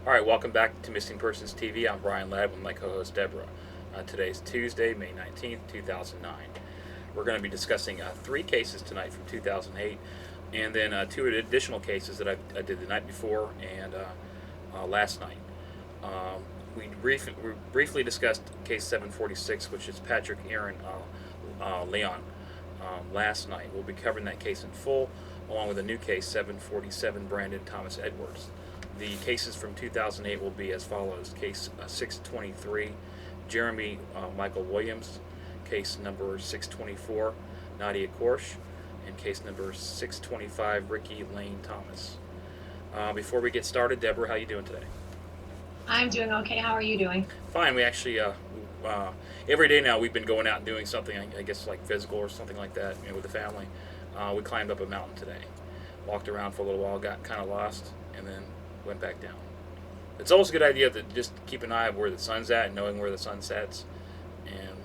All right, welcome back to Missing Persons TV. I'm Brian Ladd with my co-host Deborah. Today's Tuesday, May 19th, 2009. We're going to be discussing three cases tonight from 2008, and then two additional cases that I did the night before and last night. Um, we briefly discussed case 746, which is Patrick Aaron Leon, last night. We'll be covering that case in full, along with a new case, 747 Brandon Thomas Edwards. The cases from 2008 will be as follows. Case 623, Jeremy Michael Williams. Case number 624, Nadia Kersh. And case number 625, Ricky Lane Thomas. Before we get started, Deborah, how you doing today? I'm doing okay. How are you doing? Fine. We actually, every day now we've been going out and doing something, I guess like physical or something like that, with the family. We climbed up a mountain today, walked around for a little while, got kind of lost, and then went back down. It's always a good idea to just keep an eye of where the sun's at and knowing where the sun sets. And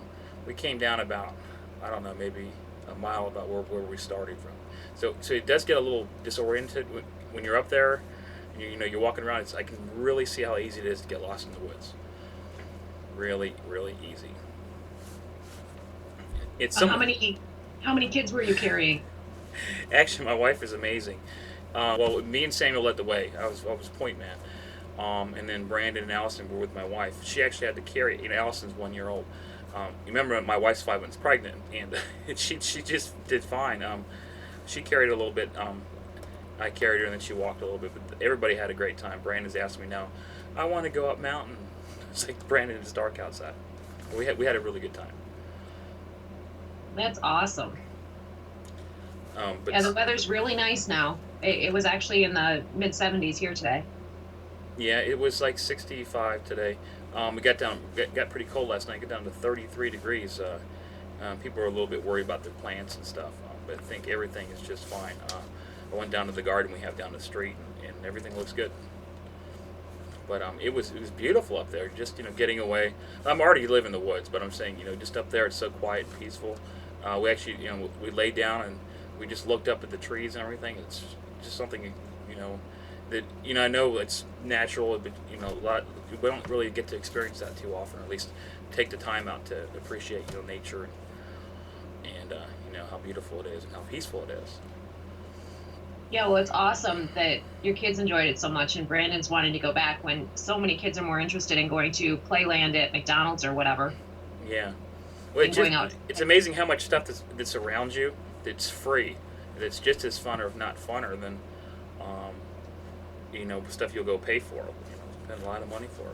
we came down about, I don't know, maybe a mile about where we started from. So it does get a little disoriented when you're up there. And you're walking around. I can really see how easy it is to get lost in the woods. Really, really easy. It's Uh, how something. many how many kids were you carrying? Actually, my wife is amazing. Well, me and Samuel led the way. I was point man, and then Brandon and Allison were with my wife. She actually had to carry. Allison's 1 year old. You remember my wife's 5 months pregnant, and she just did fine. She carried a little bit. I carried her, and then she walked a little bit. But everybody had a great time. Brandon's asked me now, I want to go up mountain. It's like, Brandon, it's dark outside. We had a really good time. That's awesome. But Yeah, the weather's really nice now. It was actually in the mid 70s here today. yeah, it was like 65 today. We got pretty cold last night. Got down to 33 degrees. People are a little bit worried about their plants and stuff, but I think everything is just fine. I went down to the garden we have down the street, and everything looks good. But it was beautiful up there. Just getting away. I'm already live in the woods, but I'm saying just up there it's so quiet and peaceful. We actually we laid down and we just looked up at the trees and everything. It's just something you know that I know it's natural, but a lot we don't really get to experience that too often. Or at least take the time out to appreciate nature and how beautiful it is and how peaceful it is. Yeah, well, it's awesome that your kids enjoyed it so much, and Brandon's wanting to go back when so many kids are more interested in going to playland at McDonald's or whatever Yeah. Well, than going out. it's amazing how much stuff that surrounds you that's free, that's just as fun or if not funner than um, stuff you'll go pay for. Spend a lot of money for.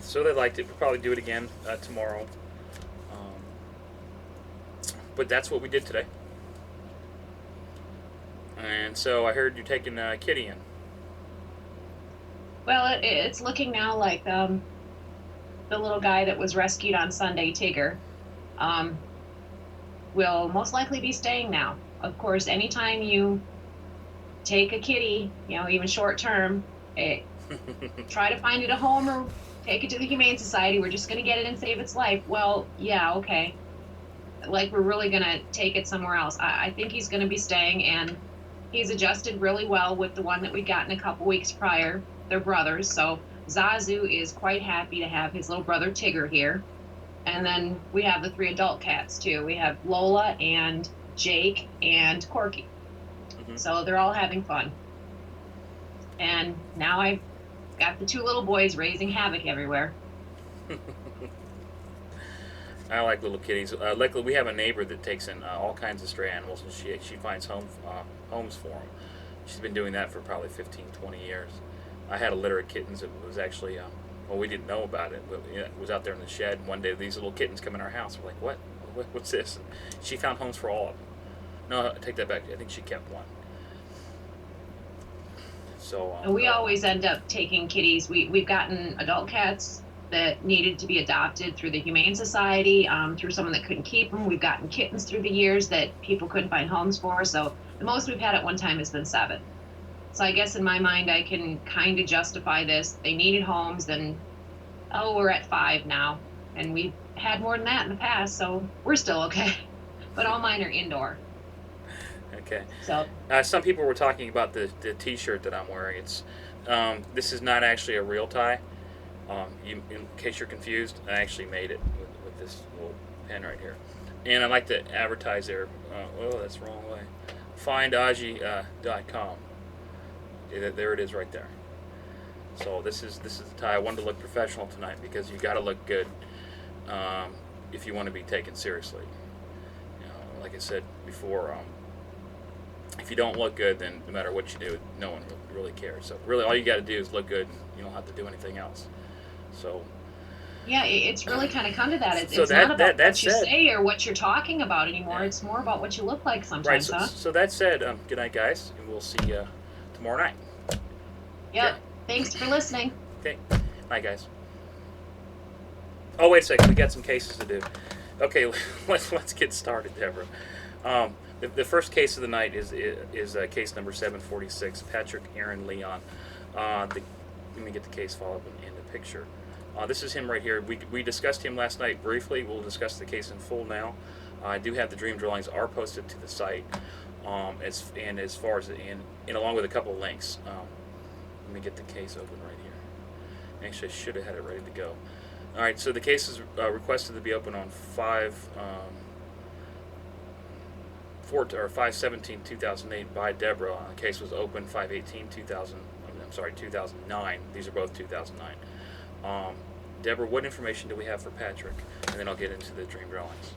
So they liked it. We'll probably do it again tomorrow. Um, but that's what we did today. And so I heard you're taking Kitty in. Well, it's looking now like the little guy that was rescued on Sunday, Tigger, um, will most likely be staying now. Of course, anytime you take a kitty, even short term, try to find it a home or take it to the Humane Society. We're just going to get it and save its life. Well, yeah, okay. Like, we're really going to take it somewhere else. I think he's going to be staying, and he's adjusted really well with the one that we got in a couple weeks prior. They're brothers, so Zazu is quite happy to have his little brother Tigger here. And then we have the three adult cats, too. We have Lola and Jake and Corky. Hmm. So they're all having fun. And now I've got the two little boys raising havoc everywhere. I like little kitties. Luckily, we have a neighbor that takes in all kinds of stray animals, and she finds homes for them. She's been doing that for probably 15, 20 years. I had a litter of kittens. It was actually, well, we didn't know about it, but it was out there in the shed. One day, these little kittens come in our house. We're like, what's this? And she found homes for all of them. No, I take that back. I think she kept one. So, And we always end up taking kitties. We've gotten adult cats that needed to be adopted through the Humane Society, through someone that couldn't keep them. We've gotten kittens through the years that people couldn't find homes for. So the most we've had at one time has been 7. So I guess in my mind, I can kind of justify this. They needed homes, then, oh, we're at 5 now. And we've had more than that in the past, so we're still okay. But all mine are indoor. okay. So Some people were talking about the T-shirt that I'm wearing. It's This is not actually a real tie. In case you're confused, I actually made it with this little pen right here. And I like to advertise there. Oh, that's the wrong way. Findaji.com. There it is right there. So this is the tie. I wanted to look professional tonight because you got to look good if you want to be taken seriously. Like I said before, if you don't look good, then no matter what you do, no one really cares. So really, all you got to do is look good, and you don't have to do anything else. So yeah, it's really kind of come to that. It's so not about that what you said, say or what you're talking about anymore. yeah. It's more about what you look like Right. sometimes, So, huh? so that said, good night, guys, and we'll see you tomorrow night. Yep. Okay. Thanks for listening. Okay. Night, guys. Oh, wait a second. We got some cases to do. Okay, let's get started, Deborah. The first case of the night is case number 746, Patrick Aaron Leone. Let me get the case follow-up in the picture. This is him right here. We discussed him last night briefly. We'll discuss the case in full now. I do have the dream drawings are posted to the site, as far as and along with a couple of links. Let me get the case open right here. Actually, I should have had it ready to go. All right, so the case is requested to be open on 5/17/2008 by Deborah. The case was open 5/18/2009. These are both 2009. Deborah, what information do we have for Patrick? And then I'll get into the dream drawings.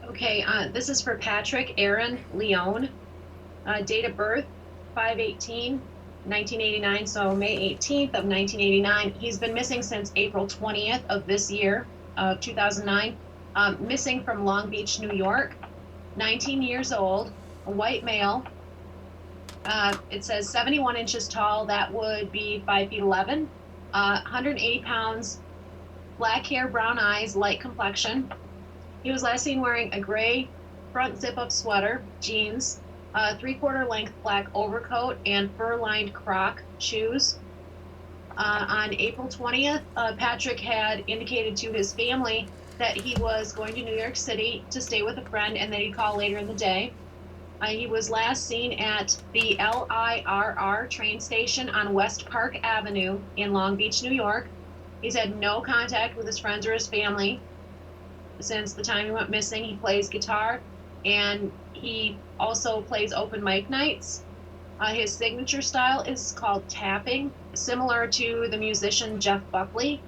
Okay, this is for Patrick Aaron Leone. Date of birth 5/18/1989, so May 18th of 1989. He's been missing since April 20th of this year, of 2009. Missing from Long Beach, New York. 19 years old, a white male. It says 71 inches tall. That would be 5 feet 11. 180 pounds, black hair, brown eyes, light complexion. He was last seen wearing a gray front zip-up sweater, jeans, 3/4 length black overcoat, and fur-lined Croc shoes. On April 20th, Patrick had indicated to his family that he was going to New York City to stay with a friend and that he'd call later in the day. He was last seen at the LIRR train station on West Park Avenue in Long Beach, New York. He's had no contact with his friends or his family since the time he went missing. He plays guitar and he also plays open mic nights. His signature style is called tapping, similar to the musician Jeff Buckley.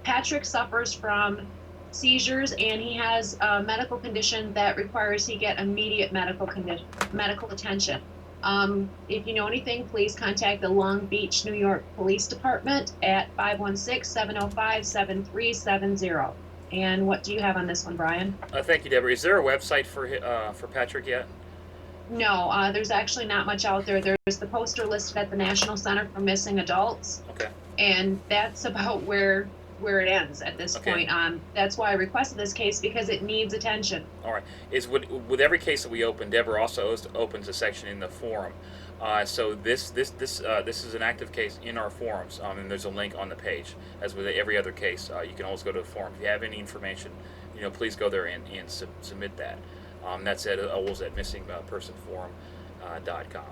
Patrick suffers from seizures and he has a medical condition that requires he get immediate medical attention. If you know anything, please contact the Long Beach, New York Police Department at 516-705-7370. And what do you have on this one, Brian? Thank you, Deborah. Is there a website for Patrick yet? No, there's actually not much out there. There's the poster listed at the National Center for Missing Adults. Okay. And that's about where it ends at this point. That's why I requested this case, because it needs attention. All right. With every case that we open, Deborah also opens a section in the forum. So this is an active case in our forums, and there's a link on the page. As with every other case, you can always go to the forum. If you have any information, please go there and submit that. That's at missingpersonforum.com.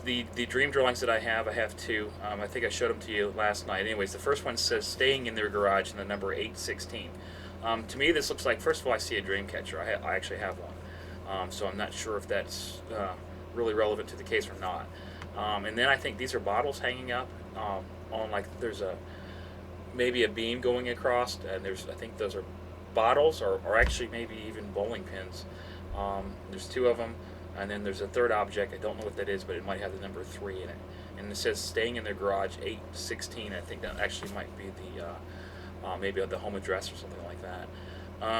The dream drawings that I have two. I think I showed them to you last night. Anyways, the first one says staying in their garage and the number 816. To me, this looks like, first of all, I see a dream catcher. I actually have one. So I'm not sure if that's really relevant to the case or not. And then I think these are bottles hanging up on, like, there's maybe a beam going across, and I think those are bottles or actually maybe even bowling pins. There's two of them. And then there's a third object. I don't know what that is, but it might have the number 3 in it. And it says staying in their garage 816. I think that actually might be the maybe the home address or something like that.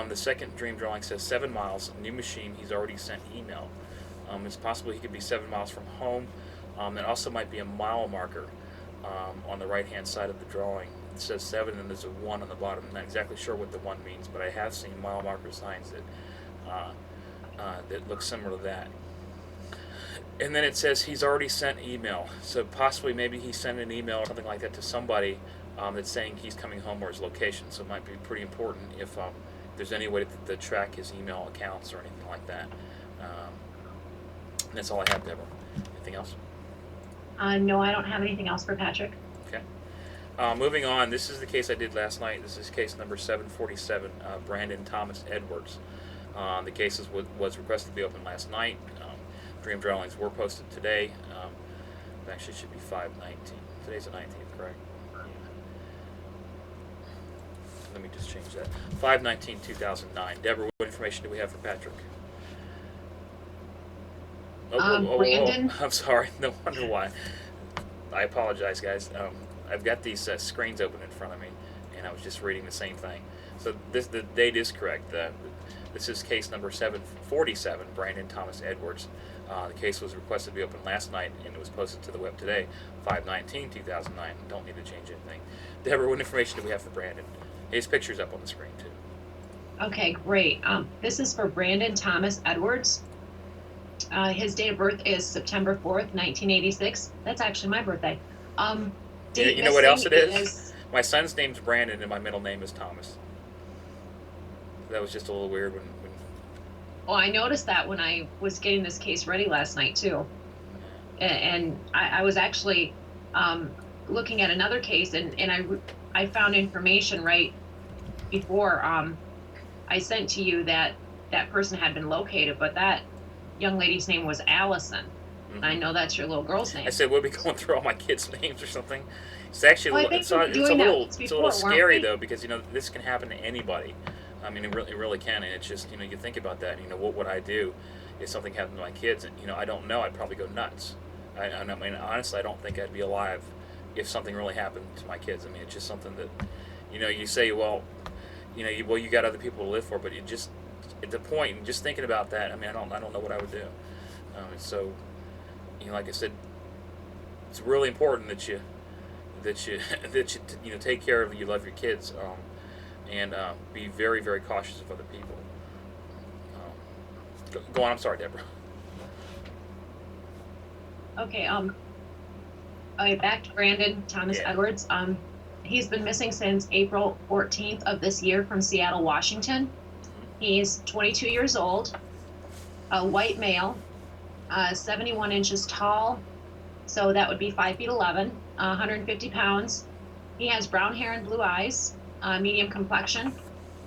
The second dream drawing says 7 miles, new machine. He's already sent email. It's possible he could be 7 miles from home. There also might be a mile marker on the right-hand side of the drawing. It says 7, and there's a 1 on the bottom. I'm not exactly sure what the 1 means, but I have seen mile marker signs that look similar to that. And then it says he's already sent email. So possibly maybe he sent an email or something like that to somebody that's saying he's coming home or his location. So it might be pretty important if there's any way to track his email accounts or anything like that. And that's all I have, Deborah. Anything else? No, I don't have anything else for Patrick. Okay. Moving on, this is the case I did last night. This is case number 747, Brandon Thomas Edwards. The case was requested to be opened last night. Dream drawings were posted today. Actually, it should be 5/19. Today's the 19th, correct? Let me just change that. 5/19/2009. Deborah, what information do we have for Patrick? Brandon. I'm sorry. No wonder why. I apologize, guys. I've got these screens open in front of me, and I was just reading the same thing. So the date is correct. This is case number 747, Brandon Thomas Edwards. The case was requested to be opened last night, and it was posted to the web today, 5/19/2009. Don't need to change anything. Deborah, what information do we have for Brandon? His picture's up on the screen, too. Okay, great. This is for Brandon Thomas Edwards. His date of birth is September 4th, 1986. That's actually my birthday. You know what else it is? My son's name's Brandon, and my middle name is Thomas. That was just a little weird when Well, I noticed that when I was getting this case ready last night, too. And I was actually looking at another case, and I found information right before I sent to you that that person had been located, but that young lady's name was Allison. Mm-hmm. I know that's your little girl's name. I said, we'll be going through all my kids' names or something. It's actually Well, it's a little scary, though, because this can happen to anybody. I mean, it really can, and it's just, you think about that. What would I do if something happened to my kids? And I don't know. I'd probably go nuts. I mean, honestly, I don't think I'd be alive if something really happened to my kids. I mean, it's just something that, you say, well, you got other people to live for, but you just at the point, just thinking about that. I mean, I don't know what I would do. So, like I said, it's really important that you take care of you love your kids. And be very, very cautious of other people. Go on. I'm sorry, Deborah. Okay. Back to Brandon Thomas Edwards. He's been missing since April 14th of this year from Seattle, Washington. He's 22 years old, a white male, 71 inches tall, so that would be 5 feet 11, 150 pounds. He has brown hair and blue eyes. Medium complexion,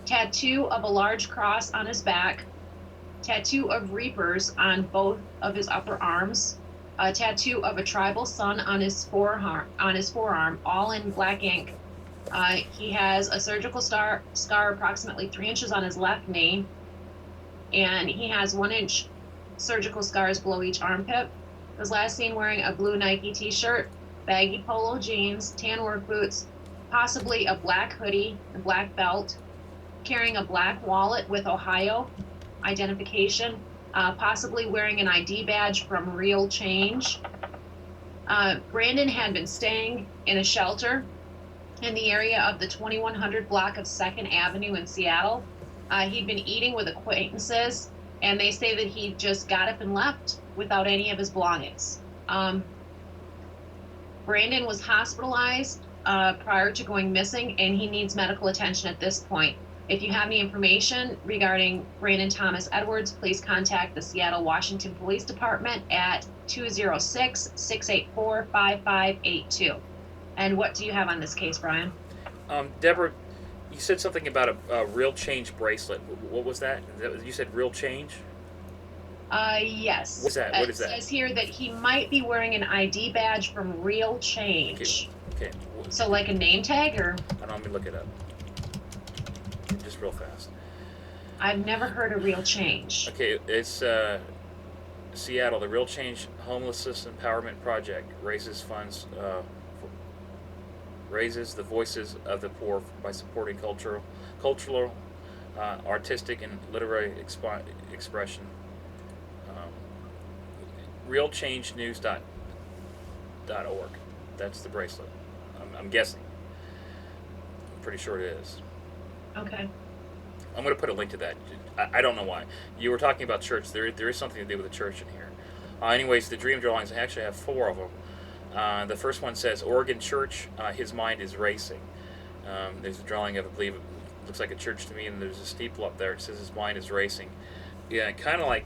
tattoo of a large cross on his back, tattoo of reapers on both of his upper arms, a tattoo of a tribal sun on his forearm, all in black ink. He has a surgical scar approximately 3 inches on his left knee, and he has 1-inch surgical scars below each armpit. He was last seen wearing a blue Nike t-shirt, baggy polo jeans, tan work boots, possibly a black hoodie, a black belt, carrying a black wallet with Ohio identification, possibly wearing an ID badge from Real Change. Brandon had been staying in a shelter in the area of the 2100 block of 2nd Avenue in Seattle. He'd been eating with acquaintances, and they say that he just got up and left without any of his belongings. Brandon was hospitalized prior to going missing, and he needs medical attention at this point. If you have any information regarding Brandon Thomas Edwards, please contact the Seattle, Washington Police Department at 206-684-5582. And what do you have on this case, Brian? Deborah, you said something about a Real Change bracelet. What was that? You said Real Change? Yes. What's that? What is that? It says here that he might be wearing an ID badge from Real Change. Okay. So like a name tag, or? Let me look it up. Just real fast. I've never heard of Real Change. Okay, it's Seattle. The Real Change Homelessness Empowerment Project raises funds, raises the voices of the poor by supporting cultural, artistic, and literary expression. RealChangeNews.org. That's the bracelet. I'm guessing. I'm pretty sure it is. Okay. I'm going to put a link to that. I don't know why. You were talking about church. There is something to do with the church in here. Anyways, the dream drawings, I actually have 4 of them. The first one says, Oregon Church, his mind is racing. There's a drawing of, I believe, it looks like a church to me, and there's a steeple up there. It says his mind is racing. Yeah, kind of like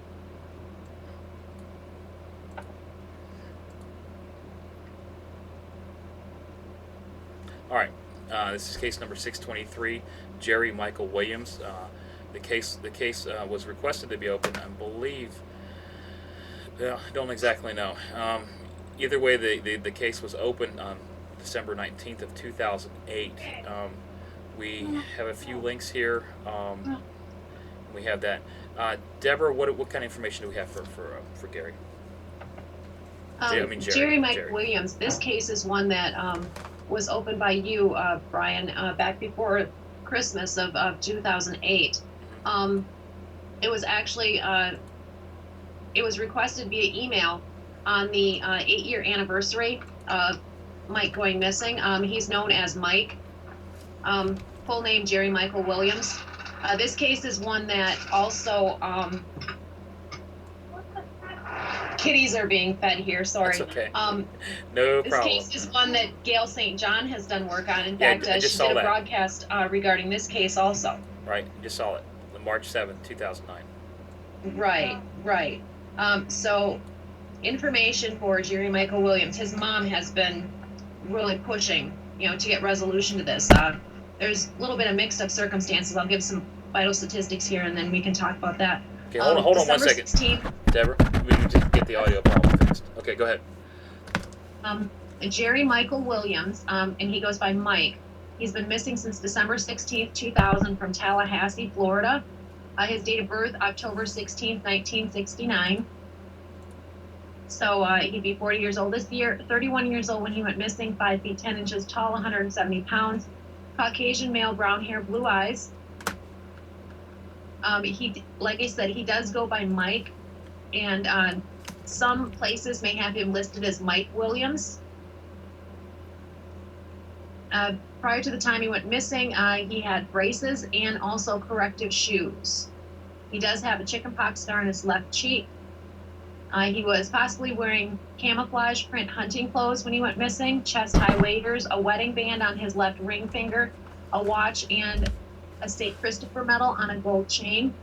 All right. This is case number 623, Jerry Michael Williams. The case was requested to be open, I believe. I don't exactly know. Either way, the case was open on December 19th of 2008. We have a few links here. We have that. Deborah, what kind of information do we have for Gary? Jerry Mike Jerry. Williams. This case is one that was opened by you, Brian, back before Christmas of 2008. It was actually it was requested via email on the 8-year anniversary of Mike going missing. He's known as Mike. Full name Jerry Michael Williams. This case is one that also kitties are being fed here. Sorry. That's okay. This No problem. case is one that Gail St. John has done work on. In Yeah, fact, I just she saw did a that. broadcast regarding this case also. Right, just saw it. March 7th, 2009. Right. So information for Jerry Michael Williams. His mom has been really pushing, to get resolution to this. There's a little bit of mixed up circumstances. I'll give some vital statistics here, and then we can talk about that. Okay, hold on 1 second. 16th, Deborah, we can just get the audio problem fixed. Okay, go ahead. Jerry Michael Williams, and he goes by Mike. He's been missing since December 16th, 2000 from Tallahassee, Florida. His date of birth, October 16th, 1969. So he'd be 40 years old this year, 31 years old when he went missing, 5 feet 10 inches tall, 170 pounds, Caucasian male, brown hair, blue eyes. Like I said, he does go by Mike, and some places may have him listed as Mike Williams. Prior to the time he went missing, he had braces and also corrective shoes. He does have a chickenpox scar on his left cheek. He was possibly wearing camouflage print hunting clothes when he went missing, chest-high waders, a wedding band on his left ring finger, a watch, and a St. Christopher medal on a gold chain.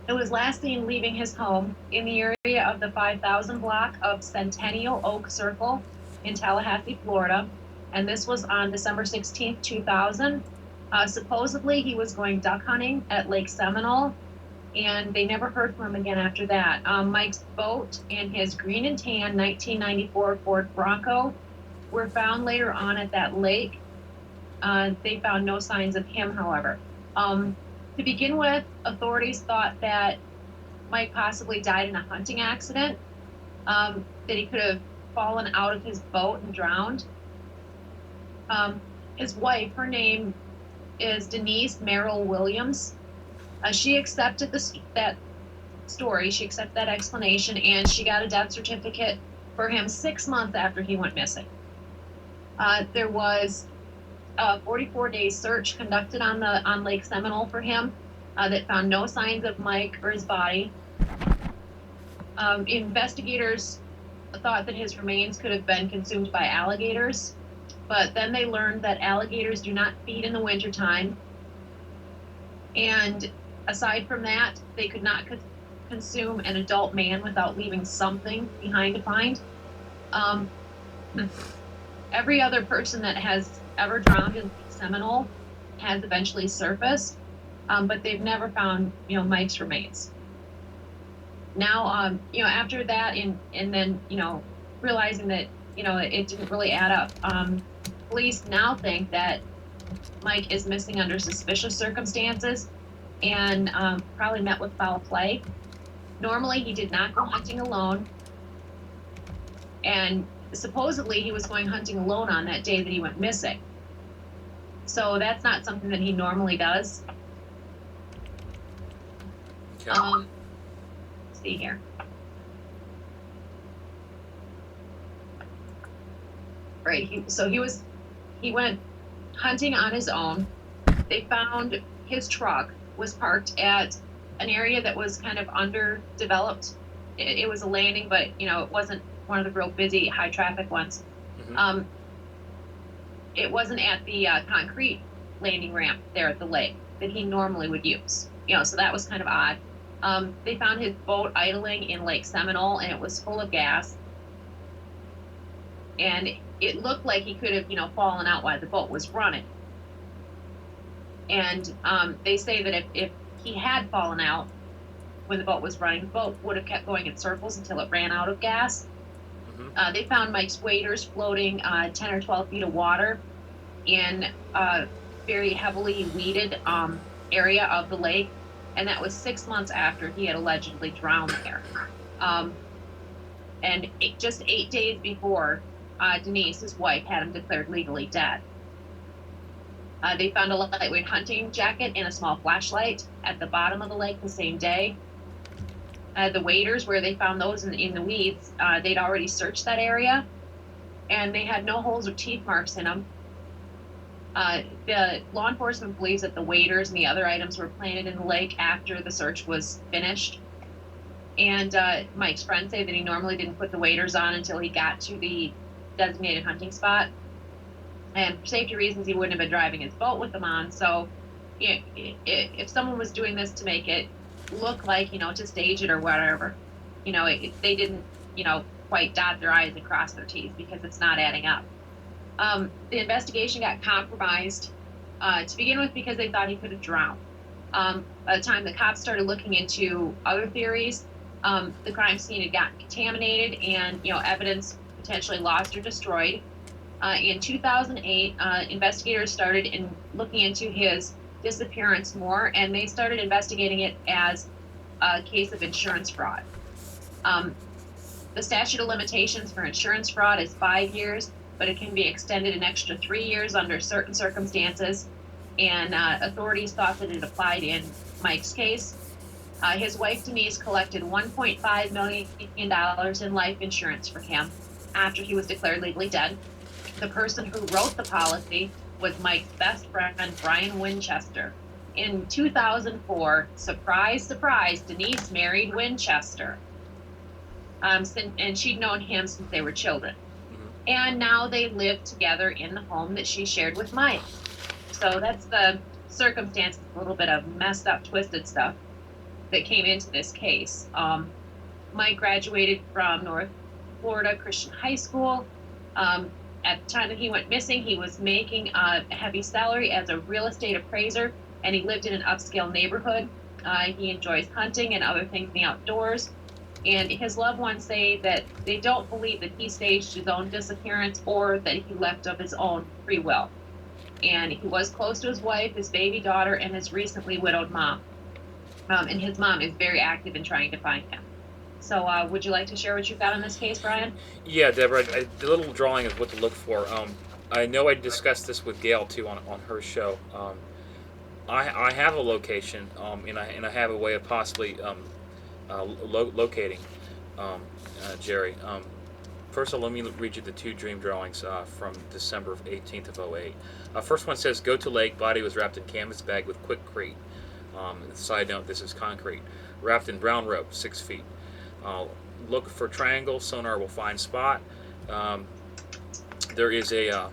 It was last seen leaving his home in the area of the 5000 block of Centennial Oak Circle in Tallahassee, Florida, and this was on December 16th, 2000. Supposedly, he was going duck hunting at Lake Seminole, and they never heard from him again after that. Mike's boat and his green and tan 1994 Ford Bronco were found later on at that lake. They found no signs of him, however. To begin with, authorities thought that Mike possibly died in a hunting accident, that he could have fallen out of his boat and drowned. His wife, her name is Denise Merrill Williams. She accepted that story, she accepted that explanation, and she got a death certificate for him 6 months after he went missing. There was a 44-day search conducted on Lake Seminole for him that found no signs of Mike or his body. Investigators thought that his remains could have been consumed by alligators, but then they learned that alligators do not feed in the wintertime. And aside from that, they could not consume an adult man without leaving something behind to find. Every other person that has ever drowned in Seminole has eventually surfaced, but they've never found, Mike's remains. Now, after that, and then, realizing that, it didn't really add up, police now think that Mike is missing under suspicious circumstances and probably met with foul play. Normally, he did not go hunting alone, and supposedly he was going hunting alone on that day that he went missing. So that's not something that he normally does. Okay. Let's see here. Right, he went hunting on his own. They found his truck was parked at an area that was kind of underdeveloped. It was a landing, but it wasn't one of the real busy high traffic ones. Mm-hmm. It wasn't at the concrete landing ramp there at the lake that he normally would use. So that was kind of odd. They found his boat idling in Lake Seminole, and it was full of gas. And it looked like he could have, fallen out while the boat was running. And they say that if he had fallen out when the boat was running, the boat would have kept going in circles until it ran out of gas. They found Mike's waders floating 10 or 12 feet of water in a very heavily weeded area of the lake, and that was 6 months after he had allegedly drowned there. And just 8 days before Denise, his wife, had him declared legally dead. They found a lightweight hunting jacket and a small flashlight at the bottom of the lake the same day. The waders, where they found those in the weeds, they'd already searched that area, and they had no holes or teeth marks in them. The law enforcement believes that the waders and the other items were planted in the lake after the search was finished. And Mike's friends say that he normally didn't put the waders on until he got to the designated hunting spot. And for safety reasons, he wouldn't have been driving his boat with them on. So if someone was doing this to make it look like, to stage it or whatever, they didn't, quite dot their I's and cross their T's, because it's not adding up. The investigation got compromised to begin with because they thought he could have drowned. By the time the cops started looking into other theories, the crime scene had gotten contaminated and, evidence potentially lost or destroyed. In 2008, investigators started looking into his disappearance more, and they started investigating it as a case of insurance fraud. The statute of limitations for insurance fraud is 5 years, but it can be extended an extra 3 years under certain circumstances, and authorities thought that it applied in Mike's case. His wife, Denise, collected $1.5 million in life insurance for him after he was declared legally dead. The person who wrote the policy was Mike's best friend, Brian Winchester. In 2004, surprise, surprise, Denise married Winchester. And she'd known him since they were children. And now they live together in the home that she shared with Mike. So that's the circumstances, a little bit of messed up, twisted stuff that came into this case. Mike graduated from North Florida Christian High School. At the time that he went missing, he was making a heavy salary as a real estate appraiser, and he lived in an upscale neighborhood. He enjoys hunting and other things in the outdoors. And his loved ones say that they don't believe that he staged his own disappearance or that he left of his own free will. And he was close to his wife, his baby daughter, and his recently widowed mom. And his mom is very active in trying to find him. So would you like to share what you got on this case, Brian? Yeah, Deborah, the little drawing is what to look for. I know I discussed this with Gail, too, on her show. I have a location, and I have a way of possibly locating Jerry. First of all, let me read you the two dream drawings from December 18th of 08. First one says, go to lake, body was wrapped in canvas bag with quickcrete. Side note, this is concrete. Wrapped in brown rope, 6 feet. Look for triangle, sonar will find spot. There is I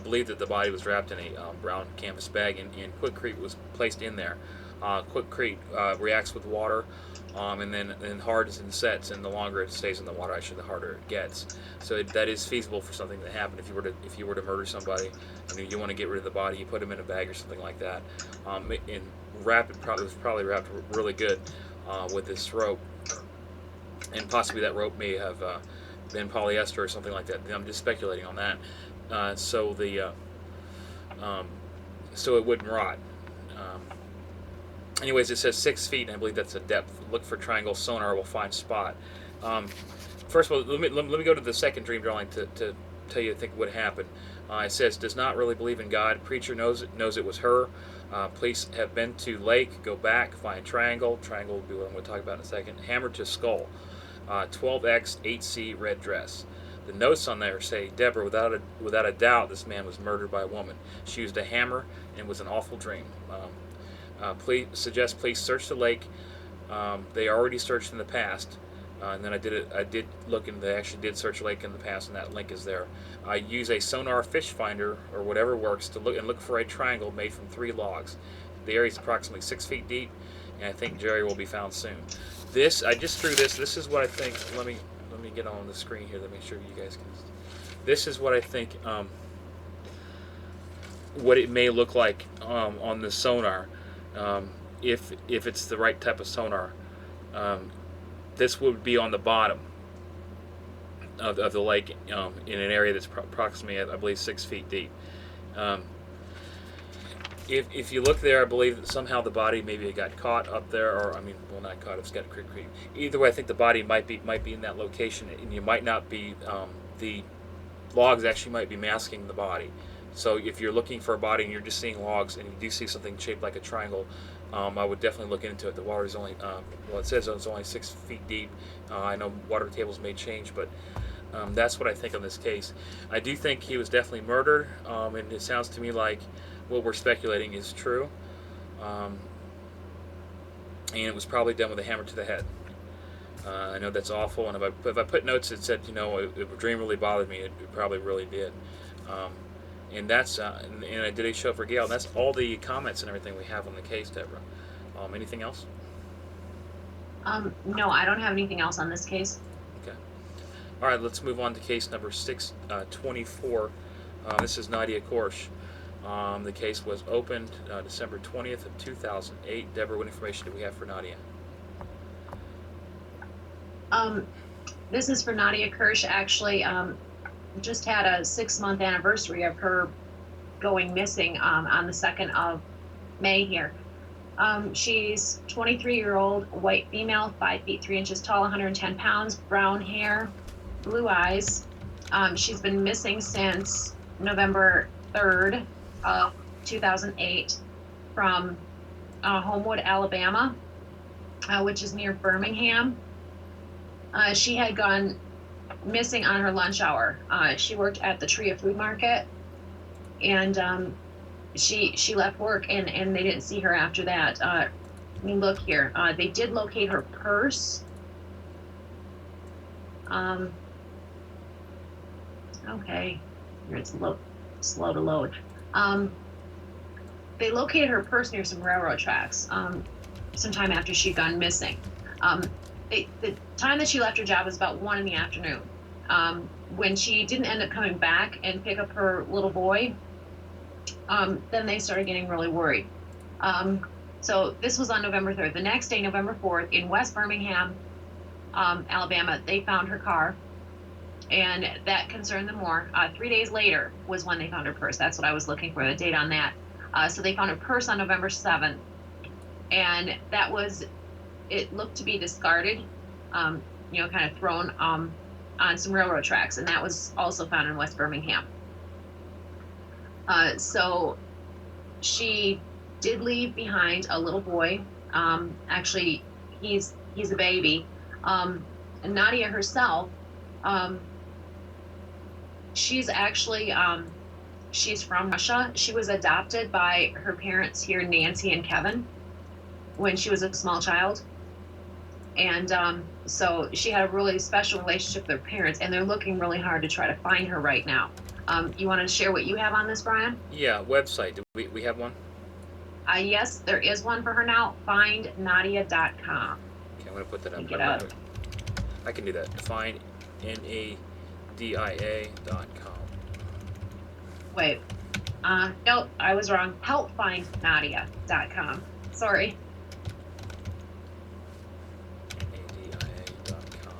believe that the body was wrapped in a brown canvas bag, and quickcrete was placed in there. Quickcrete reacts with water, and then hardens and sets, and the longer it stays in the water, actually, the harder it gets. So that is feasible for something to happen. If you were to murder somebody, and you want to get rid of the body, you put them in a bag or something like that, and it was probably wrapped really good with this rope, and possibly that rope may have been polyester or something like that. I'm just speculating on that. So it wouldn't rot. Anyways, it says 6 feet, and I believe that's a depth. Look for triangle, sonar will find spot. First of all, let me go to the second dream drawing to tell you, I think, what happened. It says, does not really believe in God. Preacher knows it was her. Police have been to lake, go back, find triangle. Triangle will be what I'm going to talk about in a second. Hammer to skull. 12X, 8C, red dress. The notes on there say, Deborah, without a doubt, this man was murdered by a woman. She used a hammer, and it was an awful dream. Please search the lake. They already searched in the past, and then I did look, and they actually did search a lake in the past, and that link is there. I use a sonar fish finder or whatever works to look for a triangle made from 3 logs. The area is approximately 6 feet deep, and I think Jerry will be found soon. I just drew this. This is what I think. Let me get on the screen here to make sure you guys this is what I think, what it may look like on the sonar, if it's the right type of sonar. Um, this would be on the bottom of the lake, in an area that's approximately, I believe, 6 feet deep. Um, if you look there, I believe that somehow the body maybe it got caught up there, or I mean, well, not caught. It's got creek. Either way, I think the body might be in that location, and you might not be. The logs actually might be masking the body. So if you're looking for a body and you're just seeing logs and you do see something shaped like a triangle, I would definitely look into it. The water is only, well, it says it's only 6 feet deep. I know water tables may change, but that's what I think on this case. I do think he was definitely murdered, and it sounds to me like what we're speculating is true. Um, and it was probably done with a hammer to the head. I know that's awful, and if I put notes that said, if a dream really bothered me, it probably really did. Um, and that's and I did a show for Gail. And that's all the comments and everything we have on the case, Deborah. Anything else? No, I don't have anything else on this case. Okay. All right, let's move on to case number 624. This is Nadia Kersh. The case was opened December 20th of 2008. Deborah, what information do we have for Nadia? This is for Nadia Kersh. Actually, just had a 6-month anniversary of her going missing on the 2nd of May here. She's 23-year-old, white female, 5 feet 3 inches tall, 110 pounds, brown hair, blue eyes. She's been missing since November 3rd of 2008 from Homewood, Alabama, which is near Birmingham. She had gone missing on her lunch hour. She worked at the Tria Food Market, and she left work, and they didn't see her after that. Let me look here. They did locate her purse. Okay, here it's slow to load. They located her purse near some railroad tracks sometime after she'd gone missing. The time that she left her job was about 1 in the afternoon. When she didn't end up coming back and pick up her little boy, then they started getting really worried. So this was on November 3rd. The next day, November 4th, in West Birmingham, Alabama, they found her car, and that concerned them more. 3 days later was when they found her purse. That's what I was looking for, the date on that. So they found her purse on November 7th, and it looked to be discarded, kind of thrown on some railroad tracks, and that was also found in West Birmingham. So she did leave behind a little boy. Actually, he's a baby. And Nadia herself, she's actually she's from Russia. She was adopted by her parents here, Nancy and Kevin, when she was a small child. And so she had a really special relationship with her parents, and they're looking really hard to try to find her right now. You want to share what you have on this, Brian? Yeah, website. Do we have one? Yes, there is one for her now. FindNadia.com. Okay, I'm going to put that up. Get up. I can do that. Find NADIA.com. Wait. Nope, I was wrong. HelpFindNadia.com. Sorry. NADIA.com.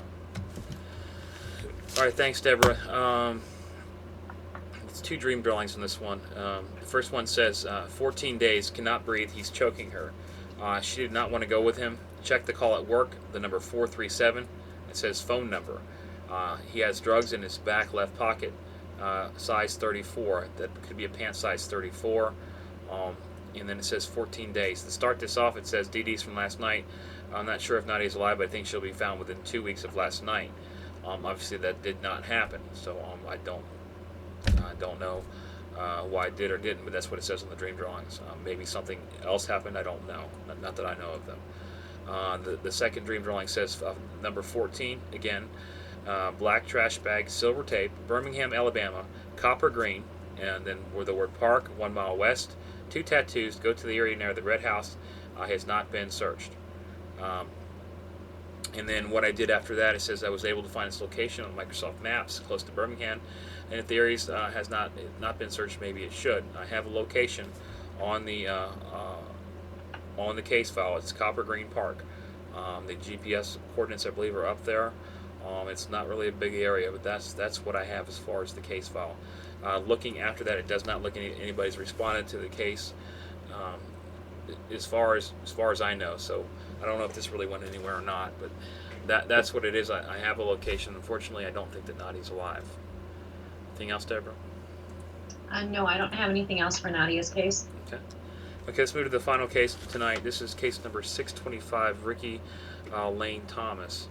All right, thanks, Deborah. It's 2 dream drawings in this one. The first one says, 14 days, cannot breathe, he's choking her. She did not want to go with him. Check the call at work, the number 437. It says phone number. He has drugs in his back left pocket, size 34. That could be a pant size 34. And then it says 14 days. To start this off, it says DD's from last night. I'm not sure if Nadia's alive, but I think she'll be found within 2 weeks of last night. Obviously, that did not happen, so I don't know why it did or didn't, but that's what it says on the dream drawings. Maybe something else happened. I don't know. Not that I know of them. The second dream drawing says number 14 again. Black trash bag, silver tape, Birmingham, Alabama, copper green, and then with the word park, 1 mile west. 2 tattoos. Go to the area near the red house. Has not been searched. And then what I did after that, it says I was able to find its location on Microsoft Maps close to Birmingham, and if the area has not been searched, maybe it should. I have a location on the case file. It's Copper Green Park. The GPS coordinates, I believe, are up there. It's not really a big area, but that's what I have as far as the case file. Looking after that, it does not look anybody's responded to the case. Um, as far as I know. So I don't know if this really went anywhere or not, but that's what it is. I have a location. Unfortunately, I don't think that Nadia's alive. Anything else, Deborah? No, I don't have anything else for Nadia's case. Okay. Okay, let's move to the final case tonight. This is case number 625, Ricky Lane Thomas.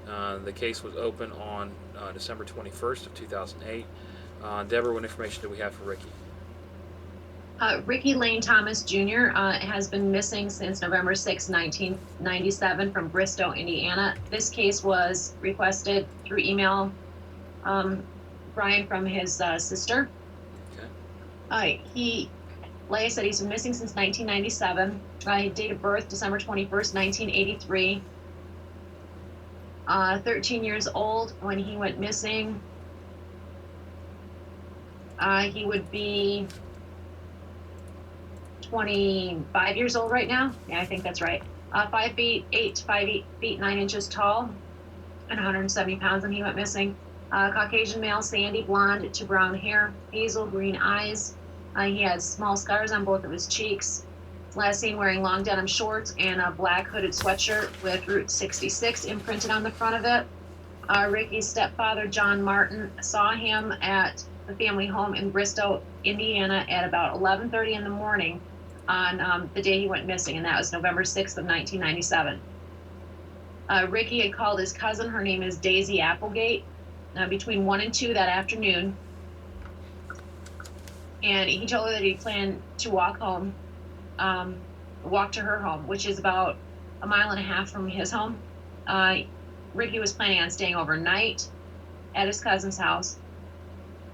The case was open on December 21st of 2008. Deborah, what information do we have for Ricky? Ricky Lane Thomas Jr. Has been missing since November 6, 1997 from Bristow, Indiana. This case was requested through email, Brian, from his sister. Okay. Like I said, he's been missing since 1997. Date of birth, December 21st, 1983. 13 years old when he went missing. He would be 25 years old right now. Yeah, I think that's right. 5 feet 8 to 5 feet 9 inches tall and 170 pounds when he went missing. Caucasian male, sandy blonde to brown hair, hazel green eyes. He had small scars on both of his cheeks. Last seen wearing long denim shorts and a black hooded sweatshirt with Route 66 imprinted on the front of it. Ricky's stepfather, John Martin, saw him at the family home in Bristow, Indiana at about 11:30 in the morning on the day he went missing, and that was November 6th of 1997. Ricky had called his cousin, her name is Daisy Applegate, between 1 and 2 that afternoon, and he told her that he planned to walk to her home, which is about 1.5 miles from his home. Ricky was planning on staying overnight at his cousin's house.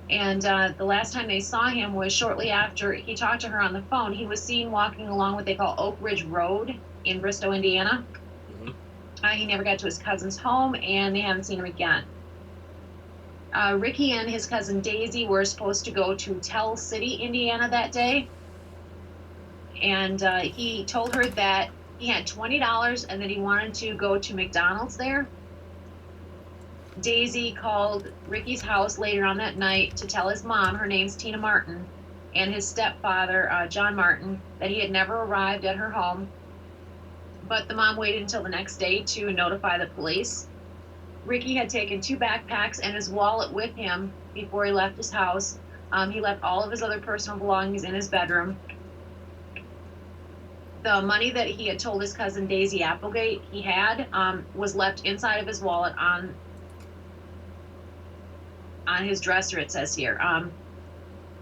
And the last time they saw him was shortly after he talked to her on the phone. He was seen walking along what they call Oak Ridge Road in Bristow, Indiana. Mm-hmm. He never got to his cousin's home, and they haven't seen him again. Ricky and his cousin Daisy were supposed to go to Tell City, Indiana that day. And he told her that he had $20 and that he wanted to go to McDonald's there. Daisy called Ricky's house later on that night to tell his mom, her name's Tina Martin, and his stepfather, John Martin, that he had never arrived at her home. But the mom waited until the next day to notify the police. Ricky had taken 2 backpacks and his wallet with him before he left his house. He left all of his other personal belongings in his bedroom. The money that he had told his cousin Daisy Applegate he had was left inside of his wallet on his dresser, it says here.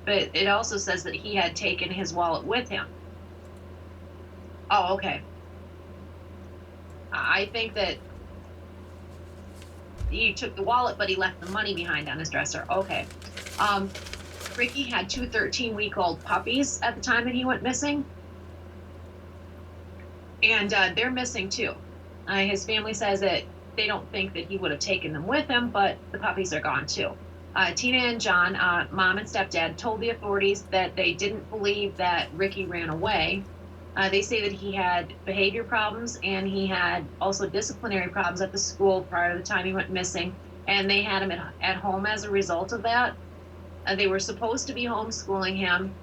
But it also says that he had taken his wallet with him. Oh, okay. I think that he took the wallet, but he left the money behind on his dresser. Okay. Ricky had 2 13-week-old puppies at the time that he went missing. And they're missing too. His family says that they don't think that he would have taken them with him, but the puppies are gone too. Tina and John, mom and stepdad, told the authorities that they didn't believe that Ricky ran away. They say that he had behavior problems and he had also disciplinary problems at the school prior to the time he went missing, and they had him at home as a result of that. They were supposed to be homeschooling him,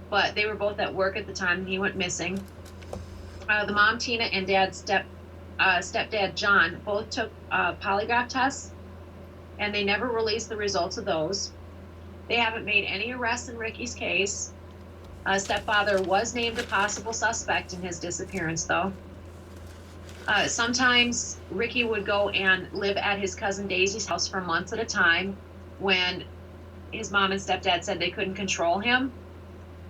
but they were both at work at the time he went missing. The mom, Tina, and stepdad, John, both took polygraph tests, and they never released the results of those. They haven't made any arrests in Ricky's case. Stepfather was named a possible suspect in his disappearance, though. Sometimes Ricky would go and live at his cousin Daisy's house for months at a time when his mom and stepdad said they couldn't control him.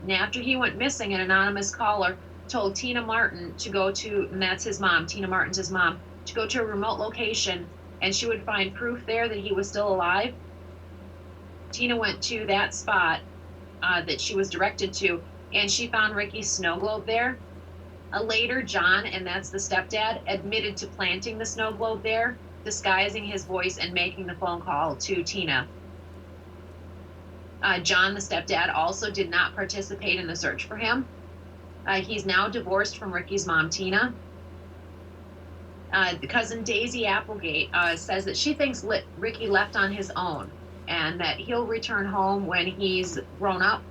And after he went missing, an anonymous caller told Tina Martin to go to, and that's his mom, Tina Martin's his mom, to go to a remote location and she would find proof there that he was still alive. Tina went to that spot that she was directed to, and she found Ricky's snow globe there. Later, John, and that's the stepdad, admitted to planting the snow globe there, disguising his voice and making the phone call to Tina. John, the stepdad, also did not participate in the search for him. He's now divorced from Ricky's mom, Tina. Cousin Daisy Applegate says that she thinks Ricky left on his own and that he'll return home when he's grown up.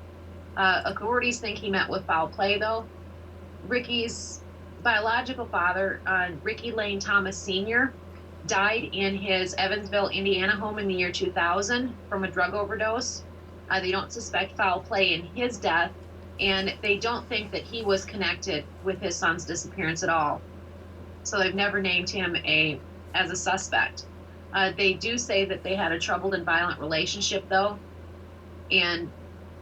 Authorities think he met with foul play, though. Ricky's biological father, Ricky Lane Thomas Sr., died in his Evansville, Indiana home in the year 2000 from a drug overdose. They don't suspect foul play in his death, and they don't think that he was connected with his son's disappearance at all. So they've never named him as a suspect. They do say that they had a troubled and violent relationship, though, and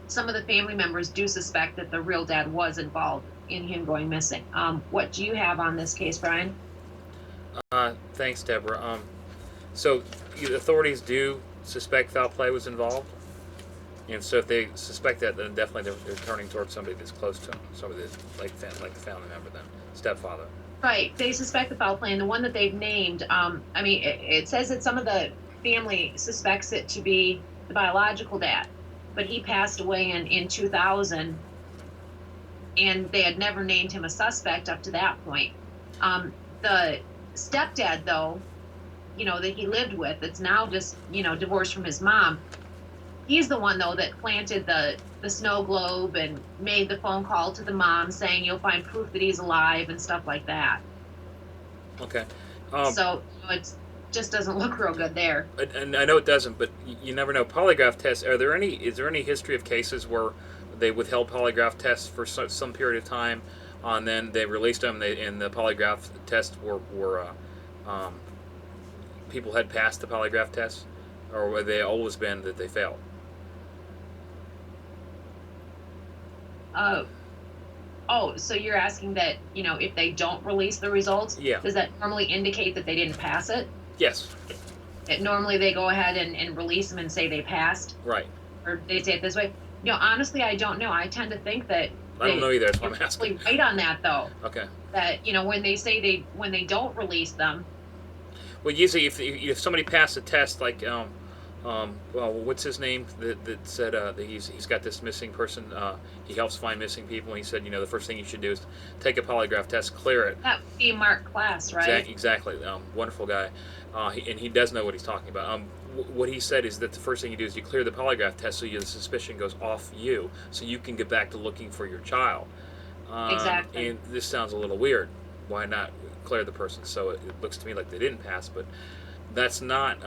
some of the family members do suspect that the real dad was involved in him going missing. What do you have on this case, Brian? Thanks, Deborah. So the authorities do suspect foul play was involved, and so if they suspect that, then definitely they're turning towards somebody that's close to them, somebody that's like the family member, then stepfather. Right, they suspect the foul play, and the one that they've named, it says that some of the family suspects it to be the biological dad, but he passed away in 2000, and they had never named him a suspect up to that point. The stepdad, though, that he lived with, that's now just, divorced from his mom, he's the one, though, that planted the snow globe and made the phone call to the mom saying you'll find proof that he's alive and stuff like that. Okay. So it just doesn't look real good there. And I know it doesn't, but you never know. Polygraph tests. Is there any history of cases where they withheld polygraph tests for some period of time, and then they released them, and the polygraph tests were people had passed the polygraph tests, or were they always been that they failed? So you're asking that, if they don't release the results, Yeah. does that normally indicate that they didn't pass it? Yes. Normally they go ahead and release them and say they passed? Right. Or they say it this way? Honestly, I don't know. I tend to think that I don't know either. That's what I'm asking. Really right on that, though. Okay. That, when they don't release them. Well, usually if somebody passed a test, like what's his name that said that he's got this missing person, he helps find missing people, and he said, the first thing you should do is take a polygraph test, clear it. That would be Mark Class, right? Exactly. Wonderful guy, and he does know what he's talking about. What he said is that the first thing you do is you clear the polygraph test, so the suspicion goes off you, so you can get back to looking for your child. Exactly. And this sounds a little weird. Why not clear the person? So it looks to me like they didn't pass, but that's not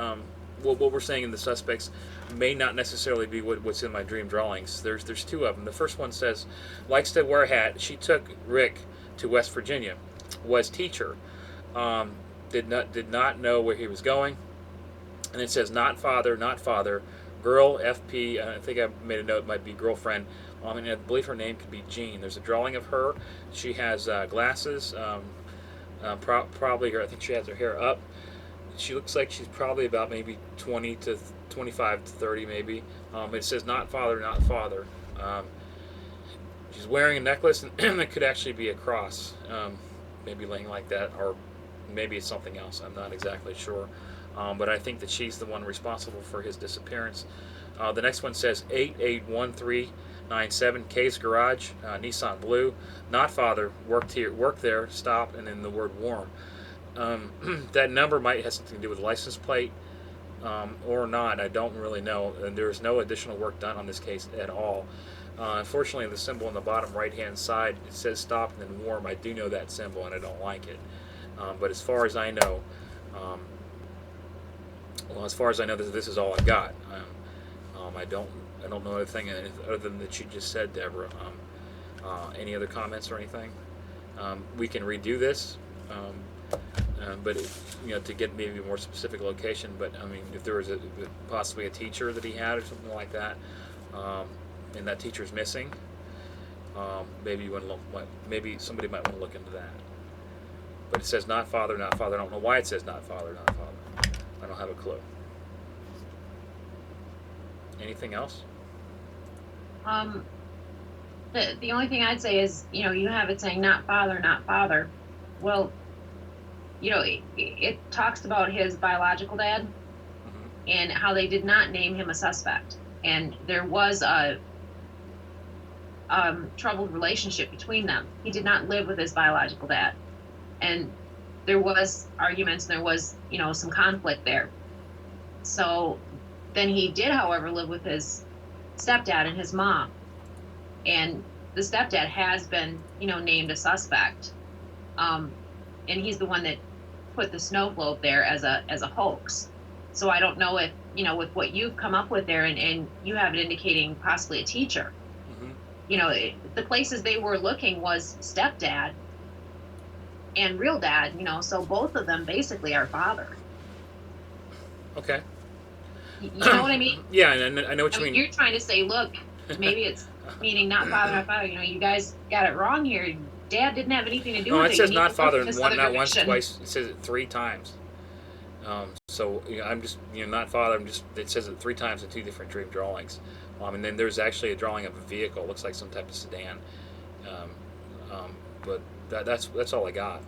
what we're saying. In the suspects may not necessarily be what's in my dream drawings. There's two of them. The first one says, likes to wear a hat. She took Rick to West Virginia. Was teacher. Did not know where he was going. And it says not father, girl, FP. I think I made a note. It might be girlfriend. And I believe her name could be Jean. There's a drawing of her. She has glasses. Probably her. I think she has her hair up. She looks like she's probably about maybe 20 to 25 to 30 maybe. It says not father. She's wearing a necklace, and it could actually be a cross, maybe laying like that, or maybe it's something else. I'm not exactly sure. But I think that she's the one responsible for his disappearance. The next one says 881397 K's Garage, Nissan Blue. Not father, worked there, stop, and then the word warm. That number might have something to do with license plate or not. I don't really know. And there's no additional work done on this case at all. Unfortunately, the symbol on the bottom right-hand side, it says stop and then warm. I do know that symbol, and I don't like it. But as far as I know, this is all I got. I don't know anything other than that you just said, Deborah. Any other comments or anything? We can redo this, but to get maybe a more specific location. But I mean, if there was possibly a teacher that he had or something like that, and that teacher's missing, maybe somebody might want to look into that. But it says not father. I don't know why it says not father. I don't have a clue. Anything else? The only thing I'd say is, you have it saying not father, not father. Well, it talks about his biological dad Hmm. and how they did not name him a suspect. And there was a troubled relationship between them. He did not live with his biological dad. And there was arguments, there was, some conflict there. So then he did, however, live with his stepdad and his mom. And the stepdad has been, named a suspect. Um, and he's the one that put the snow globe there as a hoax. So I don't know if, with what you've come up with there, and you have it indicating possibly a teacher. Hmm. The places they were looking was stepdad and real dad, so both of them basically are father. Okay. You know what I mean? Yeah, and I know what I you mean, mean. you're trying to say, look, maybe it's meaning not father, not father. You guys got it wrong here. Dad didn't have anything to do No, with it it. You says need not to look father, in and this one, other not once, direction. twice. It says it 3 times. So I'm just, not father. I'm just. It says it 3 times in 2 different dream drawings. And then there's actually a drawing of a vehicle. Looks like some type of sedan. Um, but that's all I got.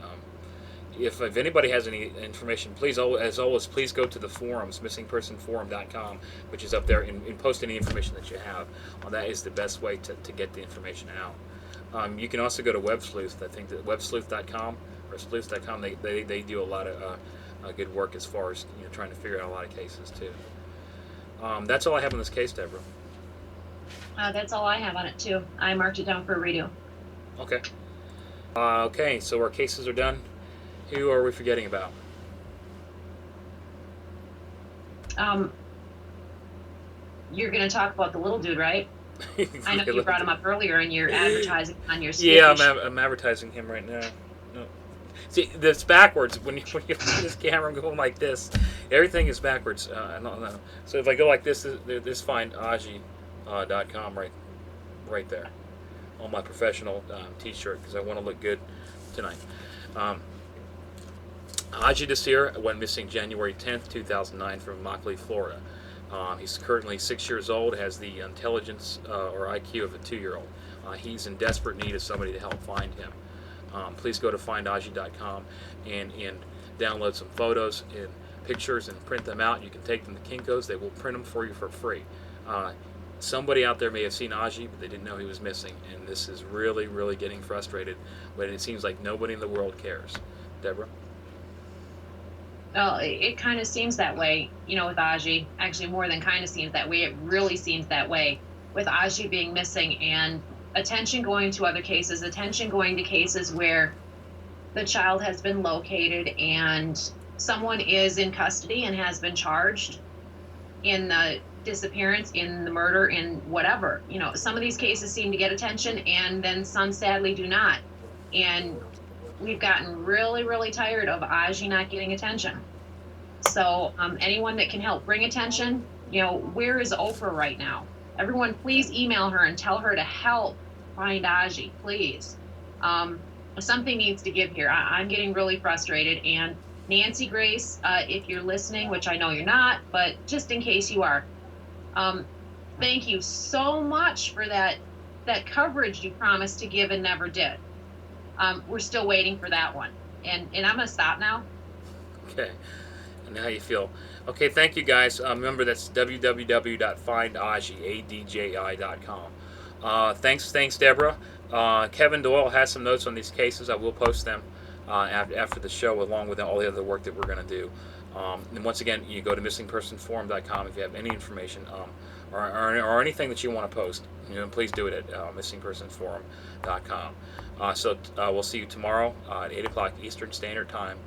If anybody has any information, please, as always, please go to the forums, missingpersonforum.com, which is up there, and post any information that you have. That is the best way to get the information out. You can also go to WebSleuth. I think that WebSleuth.com or Sleuth.com, they do a lot of good work as far as trying to figure out a lot of cases too. That's all I have on this case, Deborah. That's all I have on it too. I marked it down for a redo. Okay. Okay, so our cases are done. Who are we forgetting about? Um, you're going to talk about the little dude, right? I know you brought him up earlier in your advertising on your Yeah, skiffy. I'm advertising him right now. No. See, that's backwards. When you put this camera going like this, everything is backwards. No. So if I go like this find Aji.com right there on my professional T-shirt because I want to look good tonight. Um, Aji Desir went missing January 10th, 2009 from Immokalee, Florida. He's currently 6 years old, has the intelligence or IQ of a 2-year-old. He's in desperate need of somebody to help find him. Please go to findaji.com and download some photos and pictures and print them out. You can take them to Kinko's. They will print them for you for free. Somebody out there may have seen Aji, but they didn't know he was missing, and this is really, really getting frustrated. But it seems like nobody in the world cares. Deborah? Well, it kind of seems that way, with Aji. Actually, more than kind of seems that way. It really seems that way with Aji being missing and attention going to other cases, attention going to cases where the child has been located and someone is in custody and has been charged in the disappearance, in the murder, in whatever. Some of these cases seem to get attention and then some sadly do not. And we've gotten really, really tired of Aji not getting attention. So anyone that can help bring attention, where is Oprah right now? Everyone, please email her and tell her to help find Aji, please. Something needs to give here. I'm getting really frustrated. And Nancy Grace, if you're listening, which I know you're not, but just in case you are, thank you so much for that coverage you promised to give and never did. We're still waiting for that one. And I'm going to stop now. Okay. And how you feel. Okay, thank you guys. Remember, that's www.findaji.com. Thanks, Deborah. Kevin Doyle has some notes on these cases. I will post them after the show, along with all the other work that we're going to do. And once again, you go to missingpersonforum.com if you have any information or anything that you want to post. Please do it at missingpersonforum.com. So we'll see you tomorrow at 8 o'clock Eastern Standard Time,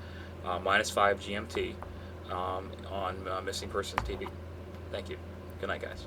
-5 GMT, on Missing Persons TV. Thank you. Good night, guys.